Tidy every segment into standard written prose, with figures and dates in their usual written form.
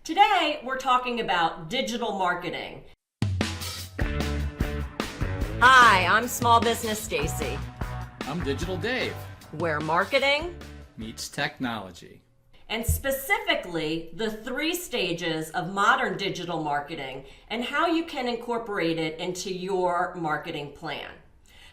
Today, we're talking about digital marketing. Hi, I'm Small Business Stacey, I'm Digital Dave. where marketing, Meets technology. and specifically the 3 stages of modern digital marketing and how you can incorporate it into your marketing plan.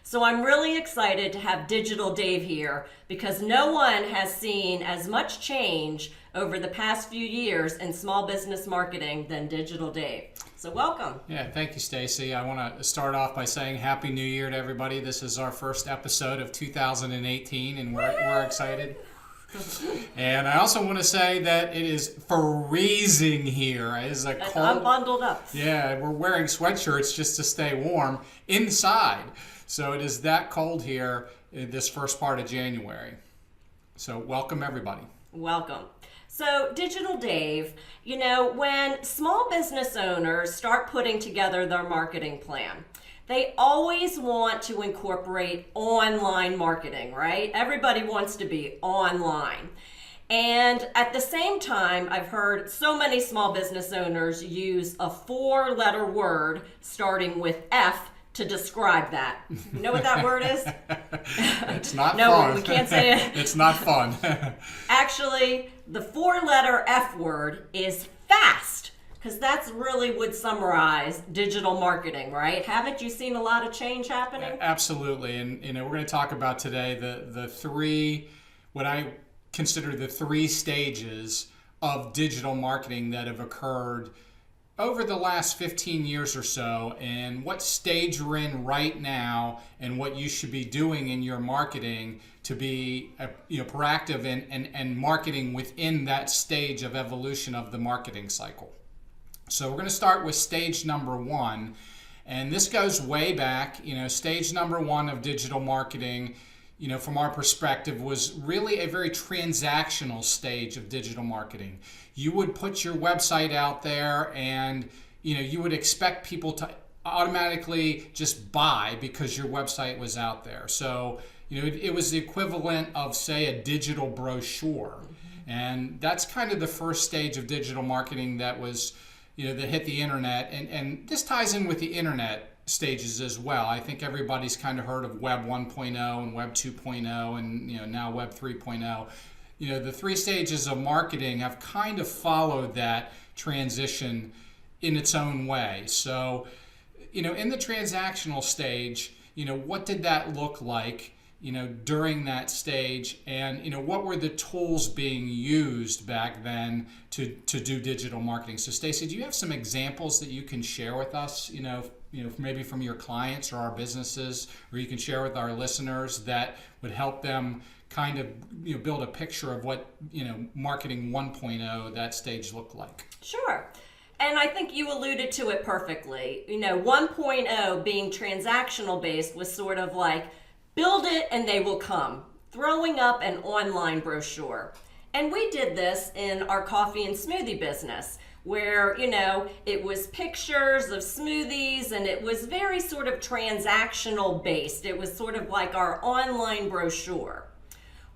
So I'm really excited to have Digital Dave here because no one has seen as much change over the past few years in small business marketing than Digital Dave. So welcome. Yeah, thank you, Stacey. I want to start off by saying Happy New Year to everybody. This is our first episode of 2018, and we're excited. And I also want to say that it is freezing here. It is a cold. I'm bundled up. Yeah, we're wearing sweatshirts just to stay warm inside. So it is that cold here in this first part of January. So welcome, everybody. Welcome. So, Digital Dave, when small business owners start putting together their marketing plan, they always want to incorporate online marketing, right? Everybody wants to be online. And at the same time, I've heard so many small business owners use a 4-letter word starting with F to describe that. You know what that word is? It's not No, fun. we can't say it. It's not fun. Actually, the 4-letter F word is fast, because that's really would summarize digital marketing, right? Haven't you seen a lot of change happening? Absolutely. And we're going to talk about today the 3, what I consider the 3 stages of digital marketing that have occurred over the last 15 years or so, and what stage we're in right now, and what you should be doing in your marketing to be proactive and marketing within that stage of evolution of the marketing cycle. So we're going to start with stage number 1, and this goes way back. Stage number 1 of digital marketing, from our perspective, was really a very transactional stage of digital marketing. You would put your website out there and, you would expect people to automatically just buy because your website was out there. So, it was the equivalent of, say, a digital brochure. And that's kind of the first stage of digital marketing that was, that hit the internet. And this ties in with the internet stages as well. I think everybody's kind of heard of Web 1.0 and Web 2.0 and now Web 3.0. The 3 stages of marketing have kind of followed that transition in its own way. So, in the transactional stage, what did that look like, during that stage, and what were the tools being used back then to do digital marketing? So, Stacey, do you have some examples that you can share with us, maybe from your clients or our businesses, or you can share with our listeners that would help them kind of build a picture of what marketing 1.0, that stage looked like? Sure. And I think you alluded to it perfectly. 1.0 being transactional based was sort of like build it and they will come, throwing up an online brochure. And we did this in our coffee and smoothie business, where, it was pictures of smoothies and it was very sort of transactional based. It was sort of like our online brochure.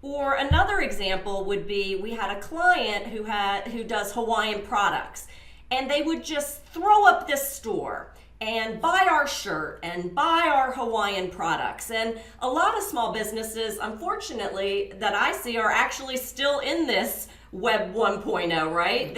Or another example would be, we had a client who does Hawaiian products, and they would just throw up this store and buy our shirt and buy our Hawaiian products. And a lot of small businesses, unfortunately, that I see are actually still in this Web 1.0, right?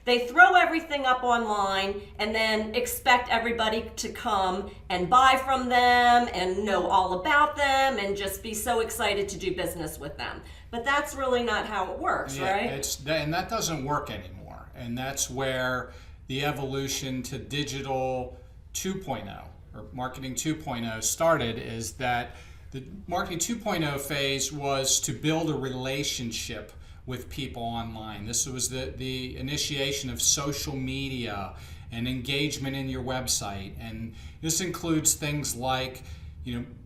They throw everything up online and then expect everybody to come and buy from them and know all about them and just be so excited to do business with them. But that's really not how it works, right? And that doesn't work anymore. And that's where the evolution to digital 2.0 or marketing 2.0 started, is that the marketing 2.0 phase was to build a relationship with people online. This was the initiation of social media and engagement in your website. And this includes things like,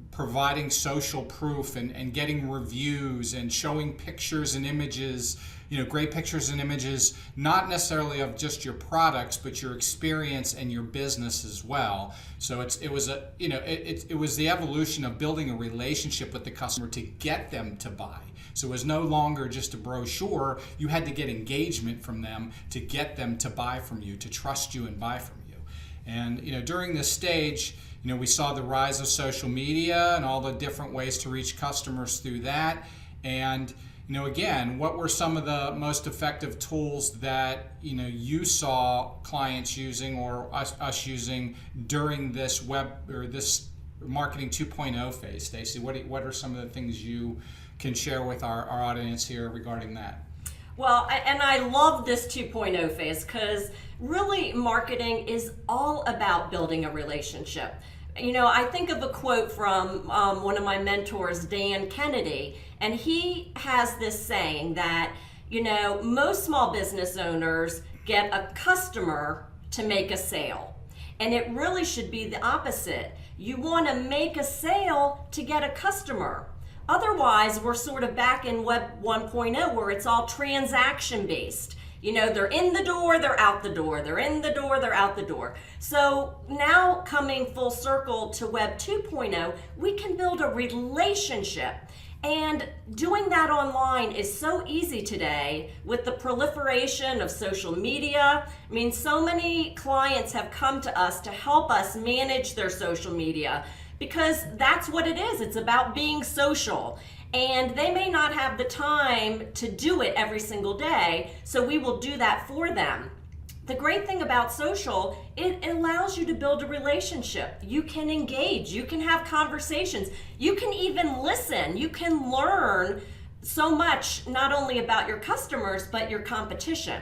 providing social proof and getting reviews and showing pictures and images, great pictures and images, not necessarily of just your products, but your experience and your business as well. So it was the evolution of building a relationship with the customer to get them to buy. So it was no longer just a brochure. You had to get engagement from them to get them to buy from you, to trust you and buy from you. And during this stage, we saw the rise of social media and all the different ways to reach customers through that. And again, what were some of the most effective tools that you saw clients using or us using during this web or this marketing 2.0 phase, Stacey? What are some of the things you can share with our audience here regarding that? Well, and I love this 2.0 phase because really marketing is all about building a relationship. I think of a quote from one of my mentors, Dan Kennedy, and he has this saying that, most small business owners get a customer to make a sale. And it really should be the opposite. You want to make a sale to get a customer. Otherwise, we're sort of back in Web 1.0 where it's all transaction based. They're in the door, they're out the door. They're in the door, they're out the door. So now coming full circle to Web 2.0, we can build a relationship. And doing that online is so easy today with the proliferation of social media. I mean, so many clients have come to us to help us manage their social media because that's what it is. It's about being social. And they may not have the time to do it every single day, so we will do that for them. The great thing about social, it allows you to build a relationship. You can engage, you can have conversations, you can even listen, you can learn so much, not only about your customers, but your competition.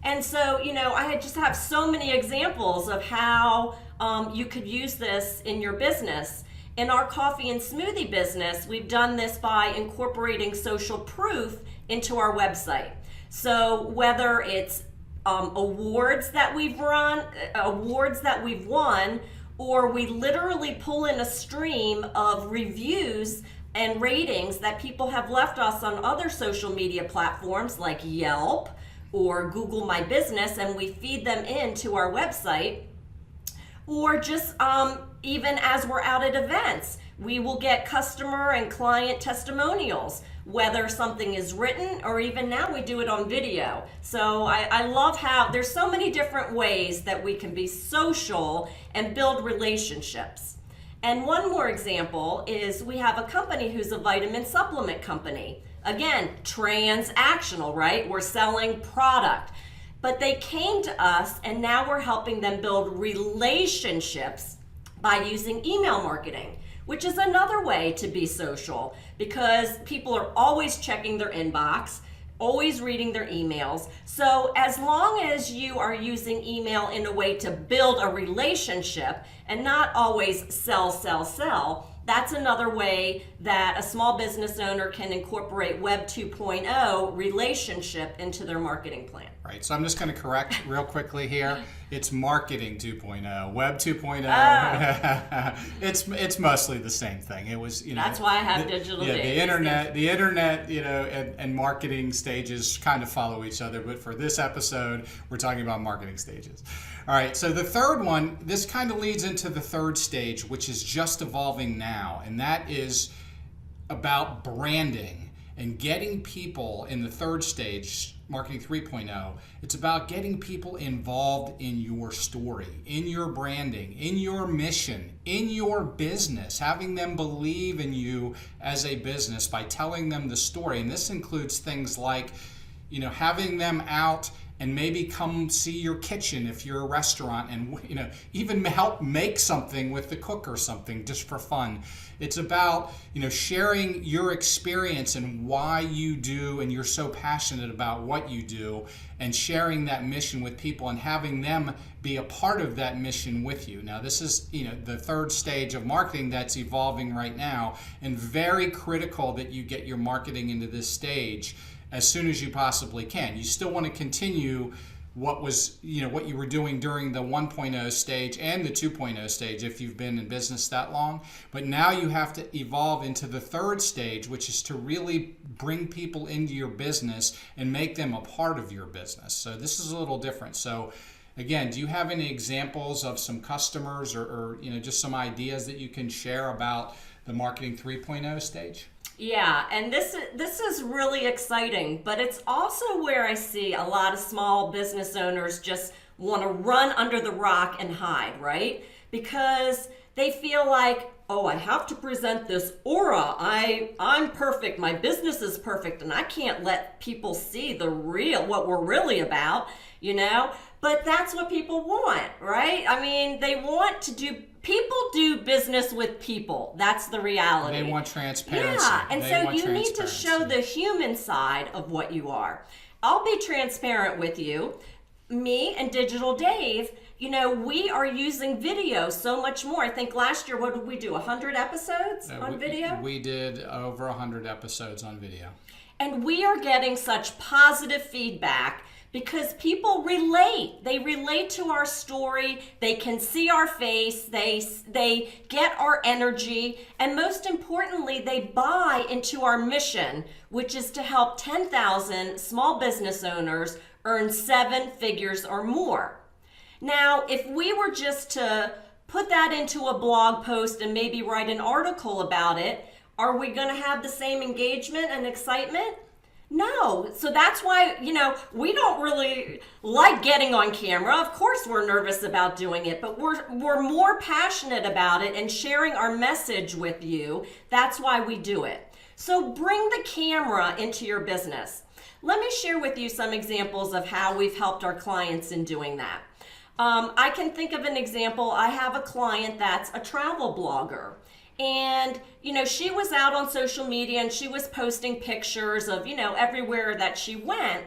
And so, I just have so many examples of how you could use this in your business. In our coffee and smoothie business, we've done this by incorporating social proof into our website. So whether it's awards that we've won, or we literally pull in a stream of reviews and ratings that people have left us on other social media platforms like Yelp or Google My Business, and we feed them into our website. Or just even as we're out at events, we will get customer and client testimonials, whether something is written or even now we do it on video. So I love how there's so many different ways that we can be social and build relationships. And one more example is we have a company who's a vitamin supplement company. Again, transactional, right? We're selling product. But they came to us and now we're helping them build relationships by using email marketing, which is another way to be social because people are always checking their inbox, always reading their emails. So as long as you are using email in a way to build a relationship and not always sell, that's another way that a small business owner can incorporate Web 2.0 relationship into their marketing plan. Right, so I'm just going to correct real quickly here. It's marketing 2.0, Web 2.0. It's mostly the same thing. It was, That's why I have digital yeah, days. the internet, and marketing stages kind of follow each other. But for this episode, we're talking about marketing stages. All right, so the third one, this kind of leads into the third stage, which is just evolving now, and that is about branding and getting people in the third stage, marketing 3.0. It's about getting people involved in your story, in your branding, in your mission, in your business, having them believe in you as a business by telling them the story. And this includes things like, having them out and maybe come see your kitchen if you're a restaurant and even help make something with the cook or something just for fun. It's about sharing your experience and why you do and you're so passionate about what you do and sharing that mission with people and having them be a part of that mission with you. Now this is the third stage of marketing that's evolving right now, and very critical that you get your marketing into this stage as soon as you possibly can. You still want to continue what you were doing during the 1.0 stage and the 2.0 stage if you've been in business that long. But now you have to evolve into the third stage, which is to really bring people into your business and make them a part of your business. So this is a little different. So again, do you have any examples of some customers or just some ideas that you can share about the marketing 3.0 stage? Yeah, and this is really exciting, but it's also where I see a lot of small business owners just want to run under the rock and hide, right? Because they feel like, oh, I have to present this aura. I'm perfect. My business is perfect, and I can't let people see the real what we're really about, you know? But that's what people want, right? I mean, they want to do people do business with people. That's the reality. They want transparency. Yeah, and They so want you need to transparency. show the human side of what you are. I'll be transparent with you. Me and Digital Dave, you know, we are using video so much more. I think last year, what did we do? 100 episodes on video? We did over 100 episodes on video. And we are getting such positive feedback because people relate. They relate to our story. They can see our face. They get our energy. And most importantly, they buy into our mission, which is to help 10,000 small business owners earn 7 figures or more. Now, if we were just to put that into a blog post and maybe write an article about it, are we going to have the same engagement and excitement? No. So that's why, you know, we don't really like getting on camera. Of course, we're nervous about doing it, but we're more passionate about it and sharing our message with you. That's why we do it. So bring the camera into your business. Let me share with you some examples of how we've helped our clients in doing that. I can think of an example. I have a client that's a travel blogger. And, you know, she was out on social media and she was posting pictures of, you know, everywhere that she went.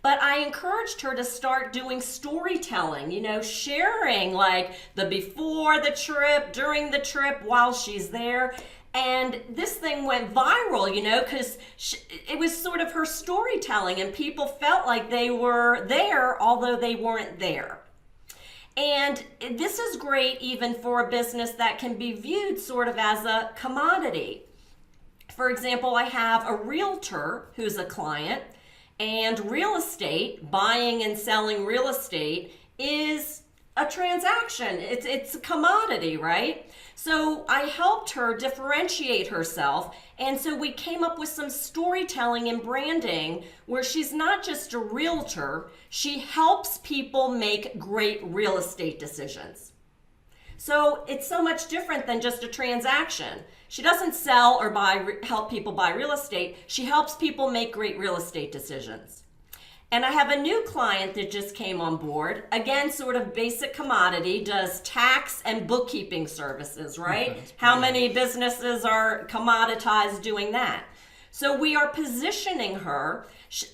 But I encouraged her to start doing storytelling, you know, sharing like the before the trip, during the trip, while she's there. And this thing went viral, you know, because it was sort of her storytelling and people felt like they were there, although they weren't there. And this is great even for a business that can be viewed sort of as a commodity. For example, I have a realtor who's a client, and real estate, buying and selling real estate, is a transaction. It's a commodity, right? So I helped her differentiate herself, and so we came up with some storytelling and branding where she's not just a realtor, she helps people make great real estate decisions. So it's so much different than just a transaction. She doesn't sell or help people buy real estate, she helps people make great real estate decisions. And I have a new client that just came on board. Again, sort of basic commodity, does tax and bookkeeping services, right? How many businesses are commoditized doing that? So we are positioning her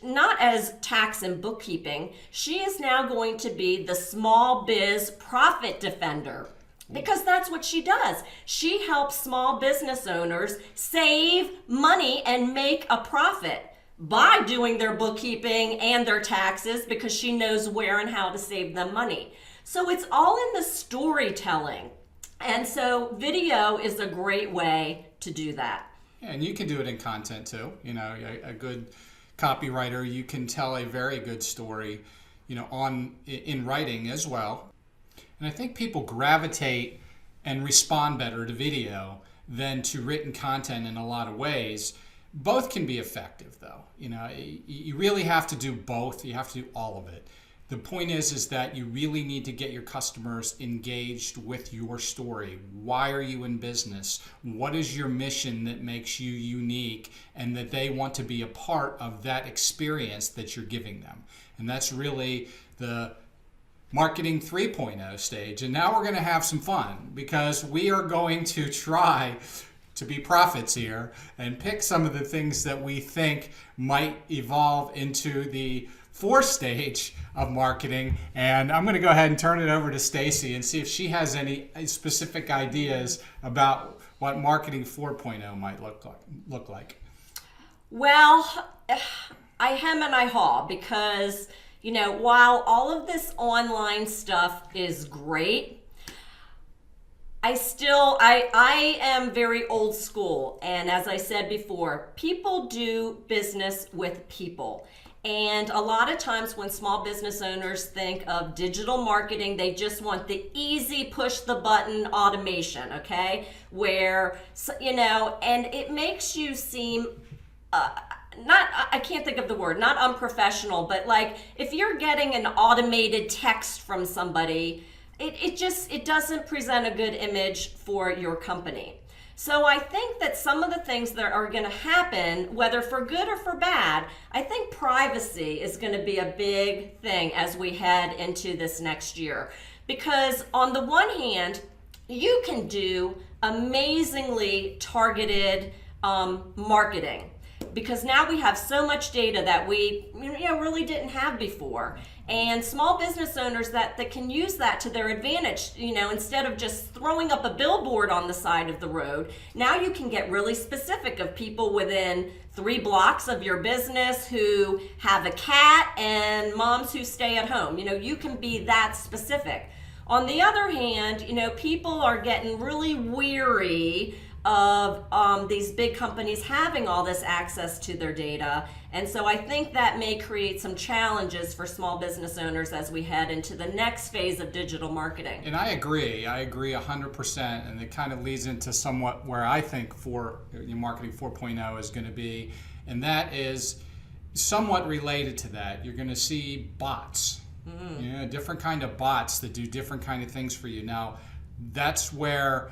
not as tax and bookkeeping. She is now going to be the small biz profit defender, because that's what she does. She helps small business owners save money and make a profit by doing their bookkeeping and their taxes, because she knows where and how to save them money. So it's all in the storytelling. And so video is a great way to do that. Yeah, and you can do it in content too. You know, a good copywriter, you can tell a very good story, you know, in writing as well. And I think people gravitate and respond better to video than to written content in a lot of ways. Both can be effective though. You know, you really have to do both. You have to do all of it. The point is that you really need to get your customers engaged with your story. Why are you in business? What is your mission that makes you unique and that they want to be a part of that experience that you're giving them? And that's really the Marketing 3.0 stage. And now we're going to have some fun, because we are going to try to be prophets here and pick some of the things that we think might evolve into the 4th stage of marketing. And I'm going to go ahead and turn it over to Stacey and see if she has any specific ideas about what Marketing 4.0 might look like. Well, I hem and I haw, because, you know, while all of this online stuff is great, I am very old school. And as I said before, people do business with people. And a lot of times when small business owners think of digital marketing, they just want the easy push the button automation, okay? Where, and it makes you seem, I can't think of the word, not unprofessional, but like if you're getting an automated text from somebody, it doesn't present a good image for your company. So I think that some of the things that are going to happen, whether for good or for bad, I think privacy is going to be a big thing as we head into this next year. Because on the one hand, you can do amazingly targeted marketing. Because now we have so much data that we really didn't have before. And small business owners that can use that to their advantage, instead of just throwing up a billboard on the side of the road, now you can get really specific of people within 3 blocks of your business who have a cat and moms who stay at home. You can be that specific. On the other hand, people are getting really weary of these big companies having all this access to their data. And so I think that may create some challenges for small business owners as we head into the next phase of digital marketing. And I agree 100%. And it kind of leads into somewhat where I think Marketing 4.0 is going to be. And that is somewhat related to that. You're going to see bots, different kind of bots that do different kind of things for you. Now, that's where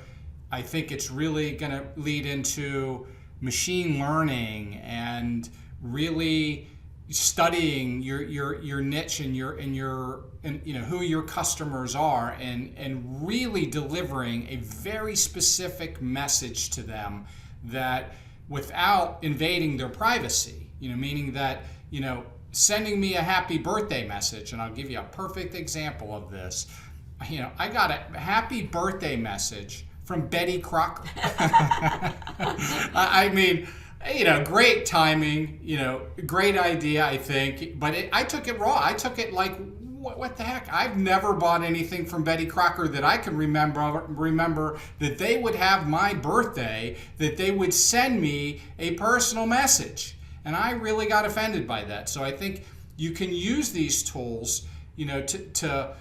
I think it's really going to lead into machine learning and really studying your niche and who your customers are and really delivering a very specific message to them that without invading their privacy, meaning that, sending me a happy birthday message. And I'll give you a perfect example of this. I got a happy birthday message from Betty Crocker. I mean, great timing, great idea, I think, but I took it raw. I took it like, what the heck? I've never bought anything from Betty Crocker that I can remember that they would have my birthday, that they would send me a personal message. And I really got offended by that. So I think you can use these tools, to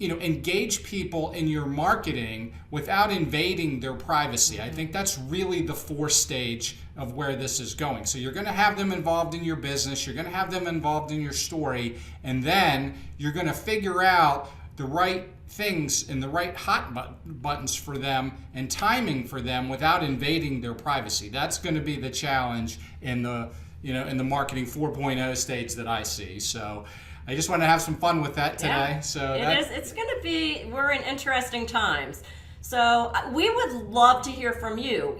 engage people in your marketing without invading their privacy. I think that's really the 4th stage of where this is going. So you're going to have them involved in your business, you're going to have them involved in your story, and then you're going to figure out the right things and the right hot buttons for them and timing for them without invading their privacy. That's going to be the challenge in the Marketing 4.0 stage that I see. So I just want to have some fun with that today. Yeah, so it's going to be, we're in interesting times. So we would love to hear from you.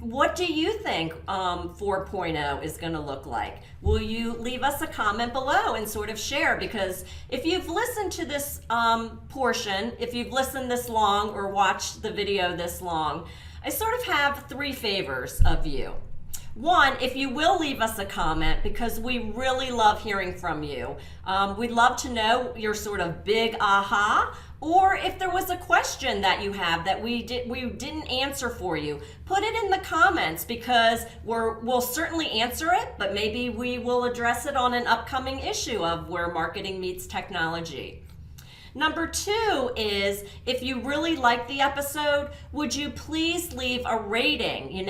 What do you think 4.0 is going to look like? Will you leave us a comment below and sort of share? Because if you've listened to this portion, if you've listened this long or watched the video this long, I sort of have 3 favors of you. One, if you will leave us a comment, because we really love hearing from you. We'd love to know your sort of big aha, or if there was a question that you have that we didn't answer for you, put it in the comments, because we'll certainly answer it, but maybe we will address it on an upcoming issue of Where Marketing Meets Technology. Number 2 is, if you really like the episode, would you please leave a rating?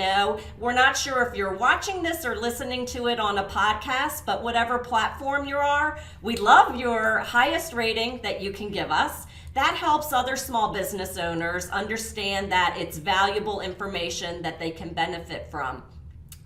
We're not sure if you're watching this or listening to it on a podcast, but whatever platform you are, we love your highest rating that you can give us. That helps other small business owners understand that it's valuable information that they can benefit from.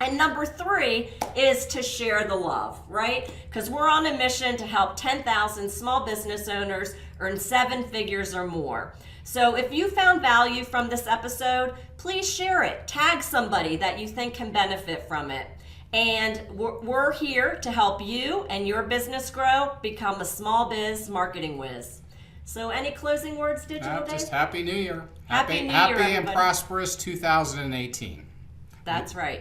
And number 3 is to share the love, right? Because we're on a mission to help 10,000 small business owners earn 7 figures or more. So if you found value from this episode, please share it. Tag somebody that you think can benefit from it. And we're here to help you and your business grow, become a small biz marketing whiz. So any closing words, Digital Dave? Just Happy New Year. Happy New Year, and everybody. prosperous 2018. That's right.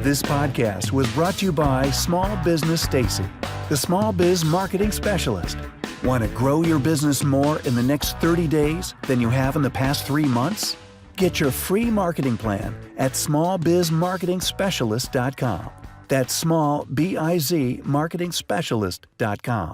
This podcast was brought to you by Small Business Stacey, the small biz marketing specialist. Want to grow your business more in the next 30 days than you have in the past 3 months? Get your free marketing plan at smallbizmarketingspecialist.com. That's small, B-I-Z, marketingspecialist.com.